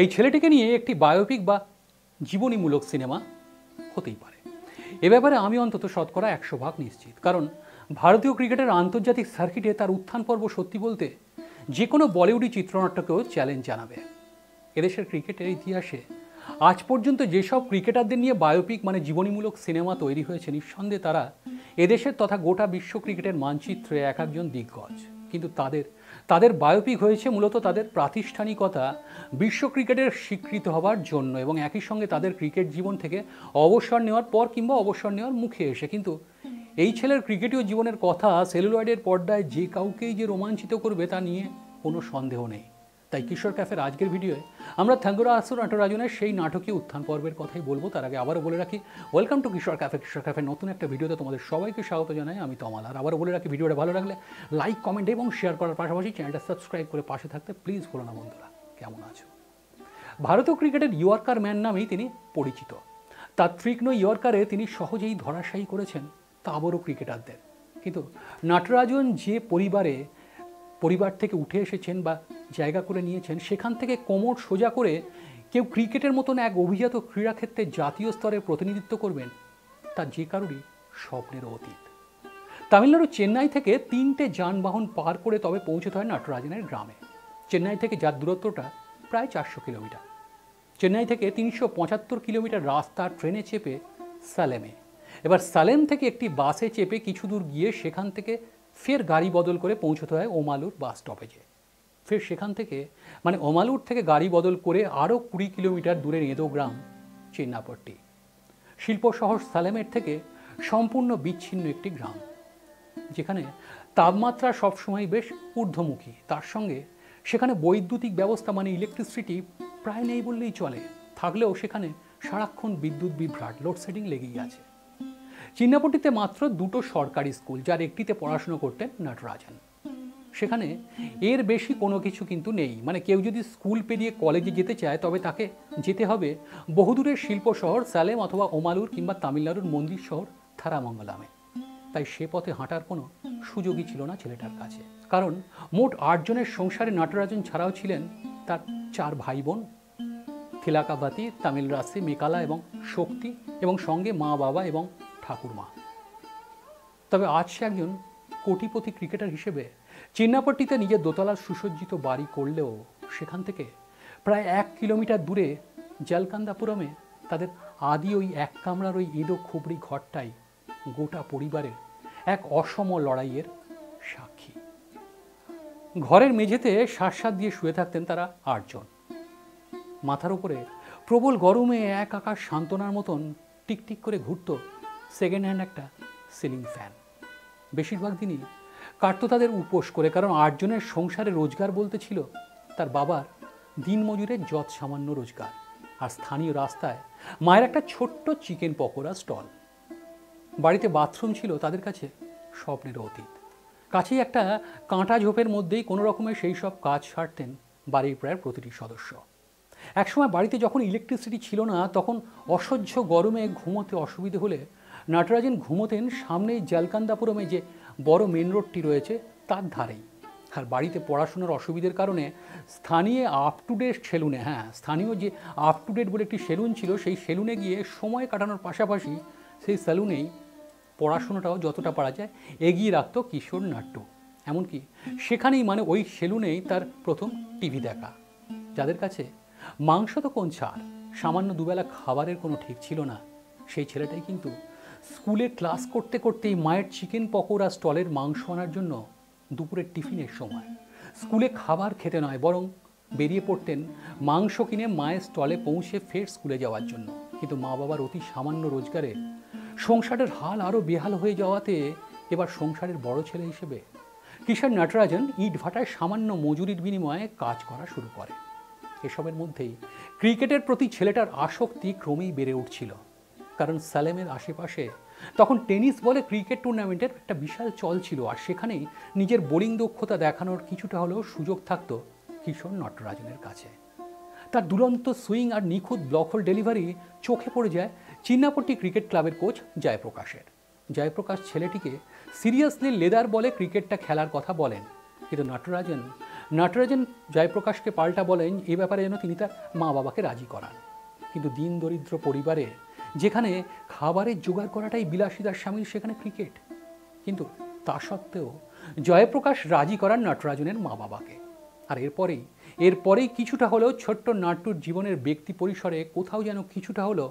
এই ছেলেটিকে নিয়ে একটি বায়োপিক বা জীবনীমূলক সিনেমা হতেই পারে। এ ব্যাপারে আমি অন্তত শতকরা 100% নিশ্চিত, কারণ ভারতীয় ক্রিকেটের আন্তর্জাতিক সার্কিটে তার উত্থান পর্ব সত্যি বলতে যে কোনো বলিউডি চিত্রনাট্যকেও চ্যালেঞ্জ জানাবে। এদেশের ক্রিকেটের ইতিহাসে আজ পর্যন্ত যেসব ক্রিকেটারদের নিয়ে বায়োপিক মানে জীবনীমূলক সিনেমা তৈরি হয়েছে, নিঃসন্দেহে তারা এদেশের তথা গোটা বিশ্ব ক্রিকেটের মানচিত্রে এক একজন দিগ্গজ। কিন্তু তাদের বায়োপিক হয়েছে মূলত তাদের প্রাতিষ্ঠানিকতা বিশ্ব ক্রিকেটের স্বীকৃত হবার জন্য এবং একই সঙ্গে তাদের ক্রিকেট জীবন থেকে অবসর নেওয়ার পর কিংবা অবসর নেওয়ার মুখে এসে। কিন্তু এই ছেলের ক্রিকেটীয় জীবনের কথা সেলুলয়েডের পর্দায় যে কাউকেই যে রোমাঞ্চিত করবে তা নিয়ে কোনো সন্দেহ নেই। তাই কিশোর ক্যাফের আজকের ভিডিওয়ে আমরা থাঙ্গুরা আসুর নাটরাজনের সেই নাটকীয় উত্থান পর্বের কথাই বলবো। তার আগে আবারও বলে রাখি, ওয়েলকাম টু কিশোর ক্যাফে। কিশোর ক্যাফের নতুন একটা ভিডিওতে তোমাদের সবাইকে স্বাগত জানাই, আমি তমাল। আর আবারও বলে রাখি, ভিডিওটা ভালো লাগলে লাইক, কমেন্ট এবং শেয়ার করার পাশাপাশি চ্যানেলটা সাবস্ক্রাইব করে পাশে থাকতে প্লিজ ভুলো না। বন্ধুরা, কেমন আছো? ভারতীয় ক্রিকেটের ইয়র্কার ম্যান নামেই তিনি পরিচিত। তার তীক্ষ্ণ ইয়র্কারে তিনি সহজেই ধরাশায়ী করেছেন তাবড় ক্রিকেটারদের। কিন্তু নাটরাজন যে পরিবার থেকে উঠে এসেছেন বা জায়গা করে নিয়েছেন, সেখান থেকে কোমর সোজা করে কেউ ক্রিকেটের মতন এক অভিজাত ক্রীড়াক্ষেত্রে জাতীয় স্তরে প্রতিনিধিত্ব করবেন, তা যে কারোরই স্বপ্নের অতীত। তামিলনাড়ু চেন্নাই থেকে 3টে যানবাহন পার করে তবে পৌঁছতে হয় নাটরাজনের গ্রামে। চেন্নাই থেকে যার দূরত্বটা প্রায় 400 কিলোমিটার। চেন্নাই থেকে 375 কিলোমিটার রাস্তা ট্রেনে চেপে সালেমে, এবার সালেম থেকে একটি বাসে চেপে কিছু দূর গিয়ে সেখান থেকে ফের গাড়ি বদল করে পৌঁছতে হয় ওমালুর বাস স্টপেজে। ফের সেখান থেকে মানে ওমালুর থেকে গাড়ি বদল করে আরও 20 কিলোমিটার দূরের এঁদো গ্রাম চেন্নাপট্টি, শিল্প শহর সালেমের থেকে সম্পূর্ণ বিচ্ছিন্ন একটি গ্রাম, যেখানে তাপমাত্রা সবসময় বেশ ঊর্ধ্বমুখী। তার সঙ্গে সেখানে বৈদ্যুতিক ব্যবস্থা মানে ইলেকট্রিসিটি প্রায় নেই বললেই চলে, থাকলেও সেখানে সারাক্ষণ বিদ্যুৎ বিভ্রাট, লোডশেডিং লেগেই আছে। চিন্নাপট্টিতে মাত্র 2টো সরকারি স্কুল, যার একটিতে পড়াশুনো করতেন নাটরাজন। সেখানে এর বেশি কোনো কিছু কিন্তু নেই। মানে কেউ যদি স্কুল পেরিয়ে কলেজে যেতে চায় তবে তাকে যেতে হবে বহুদূরের শিল্প শহর সালেম অথবা ওমালুর কিংবা তামিলনাড়ুর মন্দির শহর থারামঙ্গলামে। তাই সে পথে হাঁটার কোনো সুযোগই ছিল না ছেলেটার কাছে। কারণ মোট 8 জনের সংসারে নাটরাজন ছাড়াও ছিলেন তার 4 ভাই বোন, থিলাকাবাতি, তামিল রাশি, মেকালা এবং শক্তি, এবং সঙ্গে মা বাবা এবং ঠাকুরমা। তবে আজ সে একজন কোটিপতি ক্রিকেটার হিসেবে চিন্নাপট্টিতে নিজের দোতলার সুসজ্জিত বাড়ি করলেও সেখান থেকে প্রায় 1 কিলোমিটার দূরে জলকান্দাপুরমে তাদের আদি ওই এক কামরার ওই এঁদো খুবড়ি ঘরটাই গোটা পরিবারের এক অসম লড়াইয়ের সাক্ষী। ঘরের মেঝেতে শ্বাস দিয়ে শুয়ে থাকতেন তারা 8 জন। মাথার উপরে প্রবল গরমে এক আকাশ সান্ত্বনার মতন টিকটিক করে ঘুরত সেকেন্ড হ্যান্ড একটা সিলিং ফ্যান। বেশিরভাগ দিনই কাটতো তাদের উপোস করে, কারণ 8 জনের সংসারে রোজগার বলতে ছিল তার বাবার দিনমজুরের যৎ সামান্য রোজগার, আর স্থানীয় রাস্তায় মায়ের একটা ছোট্ট চিকেন পকোড়া স্টল। বাড়িতে বাথরুম ছিল তাদের কাছে স্বপ্নের অতীত। কাছেই একটা কাঁটা ঝোপের মধ্যেই কোনো রকমে সেই সব কাজ সারতেন বাড়ির প্রায় প্রতিটি সদস্য। একসময় বাড়িতে যখন ইলেকট্রিসিটি ছিল না, তখন অসহ্য গরমে ঘুমোতে অসুবিধে হলে নাটরাজন ঘুমোতেন সামনেই জলকান্দাপুরমে যে বড় মেন রোডটি রয়েছে তার ধারেই। আর বাড়িতে পড়াশোনার অসুবিধার কারণে স্থানীয় আপ টু ডেট সেলুনে, স্থানীয় যে আপ টু ডেট বলে একটি সেলুন ছিল, সেই সেলুনে গিয়ে সময় কাটানোর পাশাপাশি সেই সেলুনেই পড়াশোনাটাও যতটা পারা যায় এগিয়ে রাখত কিশোর নাট্টু। এমনকি সেখানেই মানে ওই সেলুনেই তার প্রথম টিভি দেখা। যাদের কাছে মাংস তো কোন ছাড়, সামান্য দুবেলা খাবারের কোনো ঠিক ছিল না, সেই ছেলেটাই কিন্তু স্কুলে ক্লাস করতে করতেই মায়ের চিকেন পকোড়া স্টলের মাংস আনার জন্য দুপুরের টিফিনের সময় স্কুলে খাবার খেতে নয়, বরং বেরিয়ে পড়তেন মাংস কিনে মায়ের স্টলে পৌঁছে ফের স্কুলে যাওয়ার জন্য। কিন্তু মা বাবার অতি সামান্য রোজগারে সংসারের হাল আরও বেহাল হয়ে যাওয়াতে এবার সংসারের বড় ছেলে হিসেবে কিশোর নাটরাজন ইট ভাটায় সামান্য মজুরির বিনিময়ে কাজ করা শুরু করে। এসবের মধ্যেই ক্রিকেটের প্রতি ছেলেটার আসক্তি ক্রমেই বেড়ে উঠছিল, কারণ সালেমের আশেপাশে তখন টেনিস বলে ক্রিকেট টুর্নামেন্টের একটা বিশাল চল ছিল, আর সেখানেই নিজের বোলিং দক্ষতা দেখানোর কিছুটা হলেও সুযোগ থাকত কিশোর নাটরাজনের কাছে। তার দুরন্ত সুইং আর নিখুঁত ব্লক হোল ডেলিভারি চোখে পড়ে যায় চিন্নাপট্টি ক্রিকেট ক্লাবের কোচ জয়প্রকাশের। জয়প্রকাশ ছেলেটিকে সিরিয়াসলি লেদার বলে ক্রিকেটটা খেলার কথা বলেন, কিন্তু নাটরাজন নটরাজন জয়প্রকাশকে পাল্টা বলেন এ ব্যাপারে যেন তিনি তার মা বাবাকে রাজি করান। কিন্তু দিন দরিদ্র পরিবারে যেখানে খাবারের জোগাড় করাটাই বিলাসিতার সামিল, সেখানে ক্রিকেট। কিন্তু তা সত্ত্বেও জয়প্রকাশ রাজি করান নটরাজনের মা বাবাকে। আর এরপরেই কিছুটা হলেও ছোট্ট নাট্টুর জীবনের ব্যক্তি পরিসরে কোথাও যেন কিছুটা হলেও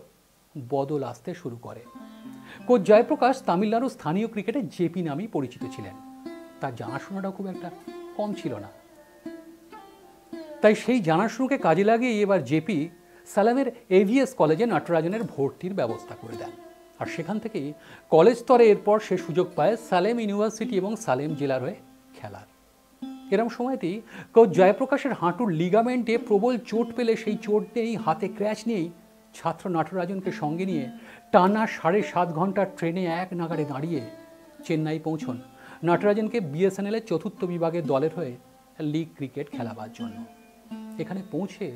বদল আসতে শুরু করে। কোচ জয়প্রকাশ তামিলনাড়ুর স্থানীয় ক্রিকেটে জেপি নামেই পরিচিত ছিলেন। তার জানাশোনাটাও খুব একটা কম ছিল না। তাই সেই জানাশোনাকে কাজে লাগিয়ে এবার জেপি সালেমের এভিএস কলেজে নটরাজনের ভর্তির ব্যবস্থা করে দেন। আর সেখান থেকেই কলেজ স্তরে এরপর সে সুযোগ পায় সালেম ইউনিভার্সিটি এবং সালেম জেলার হয়ে খেলার। এরম সময়তেই কোচ জয়প্রকাশের হাঁটুর লিগামেন্টে প্রবল চোট পেলে সেই চোট নিয়েই, হাতে ক্র্যাচ নিয়েই ছাত্র নটরাজনকে সঙ্গে নিয়ে টানা 7.5 ঘন্টার ট্রেনে এক নাগাড়ে দাঁড়িয়ে চেন্নাই পৌঁছন নটরাজনকে বিএসএনএলের 4র্থ বিভাগের দলের হয়ে লিগ ক্রিকেট খেলাবার জন্য। এখানে পৌঁছে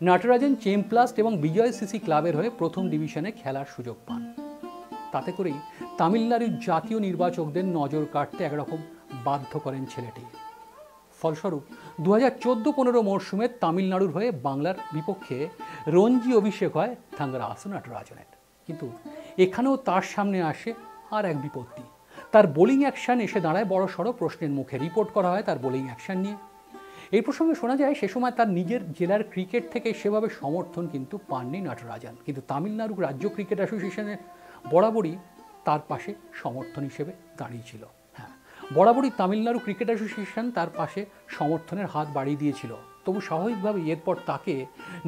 নটরাজন চেমপ্লাস্ট এবং বিজয় সিসি ক্লাবের হয়ে প্রথম ডিভিশনে খেলার সুযোগ পান। তাতে করেই তামিলনাড়ুর জাতীয় নির্বাচকদের নজর কাটতে একরকম বাধ্য করেন ছেলেটি। ফলস্বরূপ 2014-15 মরশুমে তামিলনাড়ুর হয়ে বাংলার বিপক্ষে রঞ্জি অভিষেক হয় থাঙ্গারাসু নটরাজনের। কিন্তু এখানেও তার সামনে আসে আর এক বিপত্তি। তার বোলিং অ্যাকশন এসে দাঁড়ায় বড়সড় প্রশ্নের মুখে। রিপোর্ট করা হয় তার বোলিং অ্যাকশন নিয়ে। এই প্রসঙ্গে শোনা যায় সে সময় তার নিজের জেলার ক্রিকেট থেকে সেভাবে সমর্থন কিন্তু পাননি নটরাজন। কিন্তু তামিলনাড়ু রাজ্য ক্রিকেট অ্যাসোসিয়েশনের বরাবরই তার পাশে সমর্থন হিসেবে দাঁড়িয়েছিল। হ্যাঁ, বরাবরই তামিলনাড়ু ক্রিকেট অ্যাসোসিয়েশন তার পাশে সমর্থনের হাত বাড়িয়ে দিয়েছিল। তবু স্বাভাবিকভাবেই এরপর তাকে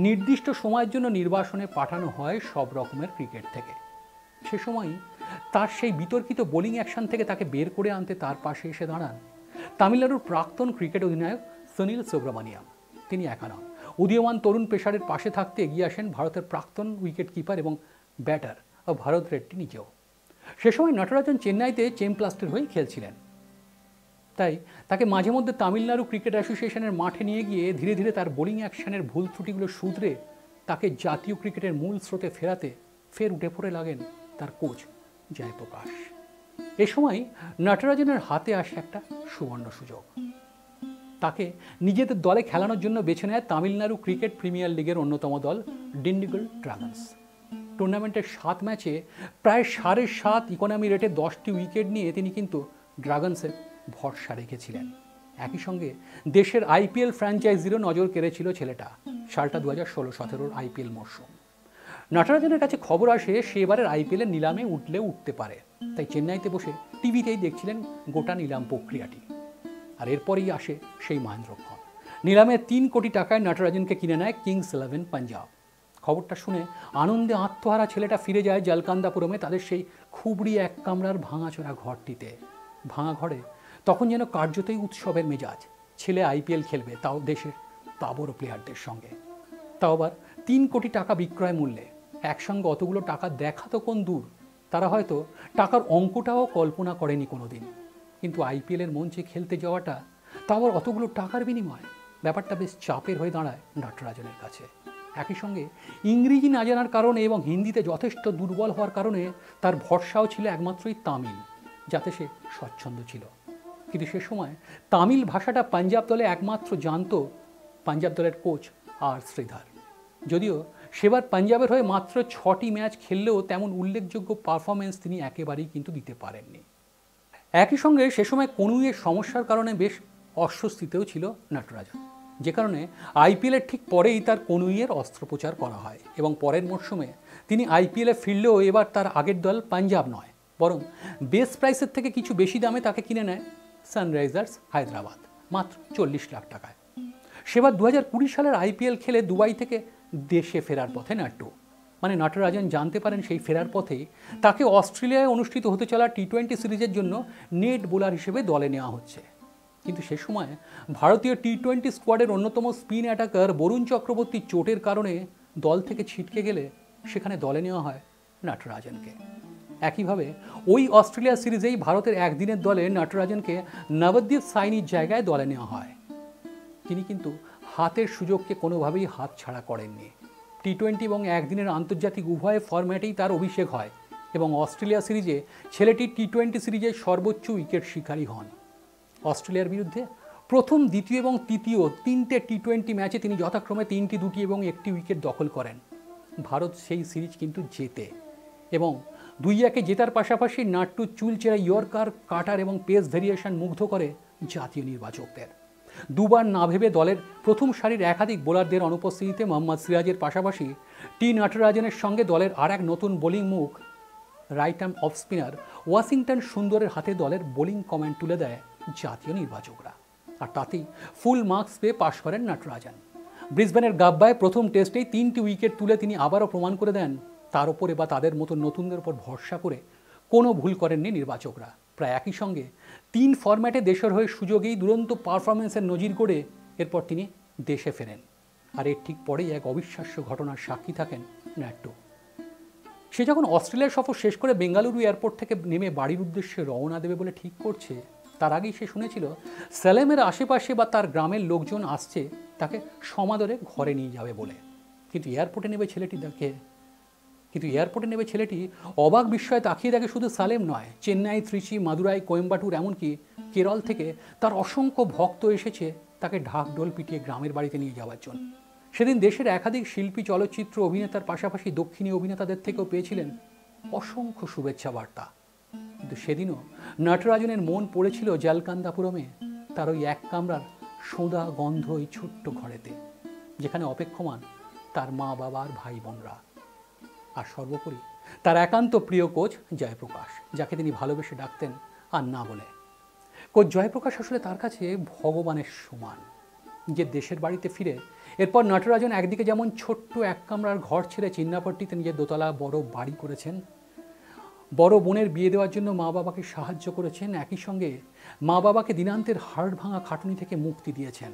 নির্দিষ্ট সময়ের জন্য নির্বাসনে পাঠানো হয় সব রকমের ক্রিকেট থেকে। সে সময় তার সেই বিতর্কিত বোলিং অ্যাকশন থেকে তাকে বের করে আনতে তার পাশে এসে দাঁড়ান তামিলনাড়ুর প্রাক্তন ক্রিকেট অধিনায়ক সুনীল সুব্রমণিয়াম। তিনি একা নন, উদীয়মান তরুণ পেসারের পাশে থাকতে এগিয়ে আসেন ভারতের প্রাক্তন উইকেট কিপার এবং ব্যাটার ভরত রেড্ডি নিজেও। সে সময় নটরাজন চেন্নাইতে চেমপ্লাস্টের হয়ে খেলছিলেন। তাই তাকে মাঝে মধ্যে তামিলনাড়ু ক্রিকেট অ্যাসোসিয়েশনের মাঠে নিয়ে গিয়ে ধীরে ধীরে তার বোলিং অ্যাকশনের ভুল ত্রুটিগুলো শুধরে তাকে জাতীয় ক্রিকেটের মূল স্রোতে ফেরাতে ফের উঠে পড়ে লাগেন তার কোচ জয়প্রকাশ। এ সময় নটরাজনের হাতে আসে একটা সুবর্ণ সুযোগ। তাকে নিজেদের দলে খেলানোর জন্য বেছে নেয় তামিলনাড়ু ক্রিকেট প্রিমিয়ার লিগের অন্যতম দল ডিন্ডিগল ড্রাগনস। টুর্নামেন্টের 7 ম্যাচে প্রায় 7.5 ইকোনমি রেটে 10টি উইকেট নিয়ে তিনি কিন্তু ড্রাগনসের ভরসা রেখেছিলেন। একই সঙ্গে দেশের আইপিএল ফ্র্যাঞ্চাইজিরও নজর কেড়েছিল ছেলেটা। সালটা 2016-17 আইপিএল মরশুম। নটরাজনের কাছে খবর আসে সে এবারের আইপিএলের নিলামে উঠতে পারে। তাই চেন্নাইতে বসে টিভিতেই দেখছিলেন গোটা নিলাম প্রক্রিয়াটি। আর এরপরেই আসে সেই মহেন্দ্রক্ষণ। নিলামে 3 কোটি টাকায় নটরাজনকে কিনে নেয় কিংস 11 পাঞ্জাব। খবরটা শুনে আনন্দে আত্মহারা ছেলেটা ফিরে যায় জলকান্দাপুরমে তাদের সেই খুবড়ি এক কামরার ভাঙাচোরা ঘরটিতে। ভাঙা ঘরে তখন যেন কার্যতই উৎসবের মেজাজ। ছেলে আইপিএল খেলবে, তাও দেশের তাবড় প্লেয়ারদের সঙ্গে, তাও আবার 3 কোটি টাকা বিক্রয় মূল্যে। একসঙ্গে অতগুলো টাকা দেখা তো কোন দূর, তারা হয়তো টাকার অঙ্কটাও কল্পনা করেনি কোনোদিন। কিন্তু আইপিএলের মঞ্চে খেলতে যাওয়াটা, তাও আবার অতগুলো টাকার বিনিময়, ব্যাপারটা বেশ চাপের হয়ে দাঁড়ায় নটরাজনের কাছে। একই সঙ্গে ইংরেজি না জানার কারণে এবং হিন্দিতে যথেষ্ট দুর্বল হওয়ার কারণে তার ভরসাও ছিল একমাত্রই তামিল, যাতে সে স্বচ্ছন্দ ছিল। কিন্তু সে সময় তামিল ভাষাটা পাঞ্জাব দলে একমাত্র জানত পাঞ্জাব দলের কোচ আর শ্রীধর। যদিও সেবার পাঞ্জাবের হয়ে মাত্র 6টি ম্যাচ খেললেও তেমন উল্লেখযোগ্য পারফরমেন্স তিনি একেবারেই কিন্তু দিতে পারেননি। একই সঙ্গে সে সময় কনুইয়ের সমস্যার কারণে বেশ অস্বস্তিতেও ছিল নটরাজন, যে কারণে আইপিএলের ঠিক পরেই তার কনুইয়ের অস্ত্রোপচার করা হয় এবং পরের মরশুমে তিনি আইপিএলে ফিরলেও এবার তার আগের দল পাঞ্জাব নয়, বরং বেস প্রাইসের থেকে কিছু বেশি দামে তাকে কিনে নেয় সানরাইজার্স হায়দ্রাবাদ মাত্র 40 লাখ টাকায়। সেবার 2020 সালের আইপিএল খেলে দুবাই থেকে দেশে ফেরার পথে নাট্টু, মানে নটরাজন জানতে পারেন সেই ফেরার পথেই তাকে অস্ট্রেলিয়ায় অনুষ্ঠিত হতে চলা টি-20 সিরিজের জন্য নেট বোলার হিসেবে দলে নেওয়া হচ্ছে। কিন্তু সে সময় ভারতীয় টি-20 স্কোয়াডের অন্যতম স্পিন অ্যাটাকার বরুণ চক্রবর্তী চোটের কারণে দল থেকে ছিটকে গেলে সেখানে দলে নেওয়া হয় নটরাজনকে। একইভাবে ওই অস্ট্রেলিয়া সিরিজেই ভারতের একদিনের দলে নটরাজনকে নবদ্বীপ সাইনির জায়গায় দলে নেওয়া হয়। তিনি কিন্তু হাতের সুযোগকে কোনোভাবেই হাতছাড়া করেননি। টি-20 এবং একদিনের আন্তর্জাতিক উভয় ফরম্যাটেই তার অভিষেক হয় এবং অস্ট্রেলিয়া সিরিজে ছেলেটি টি-20 সিরিজের সর্বোচ্চ উইকেট শিকারী হন। অস্ট্রেলিয়ার বিরুদ্ধে প্রথম, দ্বিতীয় এবং তৃতীয় তিনটে টি-20 ম্যাচে তিনি যথাক্রমে 3টি, 2টি এবং 1টি উইকেট দখল করেন। ভারত সেই সিরিজ কিন্তু জেতে এবং 2-1 জেতার পাশাপাশি নাট্টু চুলচেরা ইয়র্কার, কাটার এবং পেস ভেরিয়েশন মুগ্ধ করে জাতীয় নির্বাচকদের। দুবার না ভেবে দলের প্রথম সারির একাধিক বোলারদের অনুপস্থিতিতে মোহাম্মদ সিরাজের পাশাপাশি টি নটরাজনের সঙ্গে দলের আর এক নতুন বোলিং মুখ right arm off spinner Washington সুন্দরের হাতে দলের বোলিং কমান্ড তুলে দেয় জাতীয় নির্বাচকরা, আর তাতেই ফুল মার্কস পেয়ে পাশ করেন নটরাজন। ব্রিসবেনের গাব্বায় প্রথম টেস্টেই 3টি উইকেট তুলে তিনি আবারও প্রমাণ করে দেন তার ওপরে বা তাদের মতো নতুনদের উপর ভরসা করে কোনো ভুল করেননি নির্বাচকরা। প্রায় একই সঙ্গে 3 ফরম্যাটে দেশের হয়ে সুযোগেই দুরন্ত পারফরমেন্সের নজির করে এরপর তিনি দেশে ফেরেন। আর এর ঠিক পরেই এক অবিশ্বাস্য ঘটনার সাক্ষী থাকেন নাট্টু। সে যখন অস্ট্রেলিয়ার সফর শেষ করে বেঙ্গালুরু এয়ারপোর্ট থেকে নেমে বাড়ির উদ্দেশ্যে রওনা দেবে বলে ঠিক করছে, তার আগেই সে শুনেছিল সালেমের আশেপাশে বা তার গ্রামের লোকজন আসছে তাকে সমাদরে ঘরে নিয়ে যাবে বলে। কিন্তু এয়ারপোর্টে নেবে ছেলেটি অবাক বিস্ময়ে তাকিয়ে দেখে শুধু সালেম নয়, চেন্নাই, ত্রিচি, মাদুরাই, কোয়েম্বাটুর, এমনকি কেরল থেকে তার অসংখ্য ভক্ত এসেছে তাকে ঢাকঢোল পিটিয়ে গ্রামের বাড়িতে নিয়ে যাওয়ার জন্য। সেদিন দেশের একাধিক শিল্পী, চলচ্চিত্র অভিনেতার পাশাপাশি দক্ষিণী অভিনেতাদের থেকেও পেয়েছিলেন অসংখ্য শুভেচ্ছা বার্তা। কিন্তু সেদিনও নটরাজনের মন পড়েছিল জালকান্দাপুরমে, তার ওই এক কামরার সোঁদা গন্ধ ওই ছোট্ট ঘরেতে, যেখানে অপেক্ষমান তার মা, বাবার, ভাই বোনরা, আর সর্বোপরি তার একান্ত প্রিয় কোচ জয়প্রকাশ, যাকে তিনি ভালোবেসে ডাকতেন আর না বলে। কোচ জয়প্রকাশ আসলে তার কাছে ভগবানের সমান। যে দেশের বাড়িতে ফিরে এরপর নটরাজন একদিকে যেমন ছোট্ট এক কামরার ঘর ছেড়ে চিন্নাপট্টিতে নিজের দোতলা বড় বাড়ি করেছেন, বড় বোনের বিয়ে দেওয়ার জন্য মা বাবাকে সাহায্য করেছেন, একই সঙ্গে মা বাবাকে দিনান্তের হাড় ভাঙা খাটুনি থেকে মুক্তি দিয়েছেন,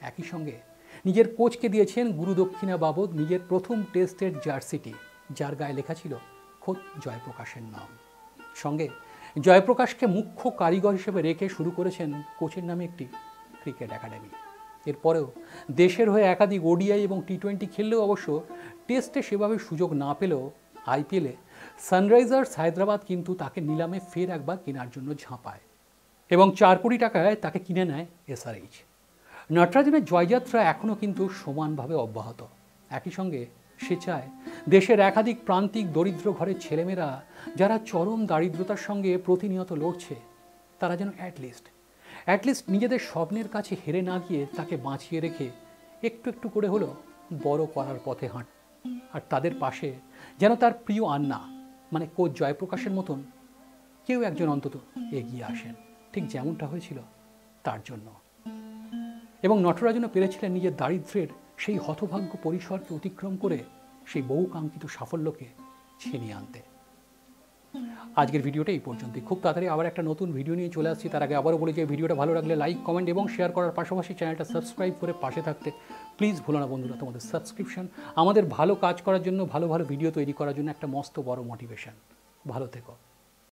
একই সঙ্গে নিজের কোচকে দিয়েছেন গুরুদক্ষিণা বাবদ নিজের প্রথম টেস্টের জার্সিটি, যার গায়ে লেখা ছিল খোদ জয়প্রকাশের নাম। সঙ্গে জয়প্রকাশকে মুখ্য কারিগর হিসেবে রেখে শুরু করেছেন কোচের নামে একটি ক্রিকেট একাডেমি। এরপরেও দেশের হয়ে একাধিক ওডিআই এবং টি-20 খেললেও অবশ্য টেস্টে সেভাবে সুযোগ না পেলেও আইপিএলে সানরাইজার্স হায়দ্রাবাদ কিন্তু তাকে নিলামে ফের একবার কেনার জন্য ঝাঁপায় এবং 4 কোটি টাকায় তাকে কিনে নেয় এসআরএইচ। নটরাজনের জয়যাত্রা এখনও কিন্তু সমানভাবে অব্যাহত। একই সঙ্গে সে চায় দেশের একাধিক প্রান্তিক দরিদ্র ঘরের ছেলেমেয়েরা যারা চরম দারিদ্রতার সঙ্গে প্রতিনিয়ত লড়ছে, তারা যেন অ্যাটলিস্ট নিজেদের স্বপ্নের কাছে হেরে না গিয়ে তাকে বাঁচিয়ে রেখে একটু একটু করে হলো বড় করার পথে হাঁট, আর তাদের পাশে যেন তার প্রিয় আন্না মানে কোচ জয়প্রকাশের মতন কেউ একজন অন্তত এগিয়ে আসেন, ঠিক যেমনটা হয়েছিল তার জন্য। এবং নটরাজনও পেরেছিলেন নিজের দারিদ্র্যের সেই হতভাগ্য পরিসরকে অতিক্রম করে সেই বহুকাঙ্ক্ষিত সাফল্যকে ছিনিয়ে আনতে। আজকের ভিডিওটা এই পর্যন্তই। খুব তাড়াতাড়ি আবার একটা নতুন ভিডিও নিয়ে চলে আসছি। তার আগে আবারও বলি যে ভিডিওটা ভালো লাগলে লাইক, কমেন্ট এবং শেয়ার করার পাশাপাশি চ্যানেলটা সাবস্ক্রাইব করে পাশে থাকতে প্লিজ ভুলো না বন্ধুরা। তোমাদের সাবস্ক্রিপশন আমাদের ভালো কাজ করার জন্য, ভালো ভিডিও তৈরি করার জন্য একটা মস্ত বড় মোটিভেশন। ভালো থেকো।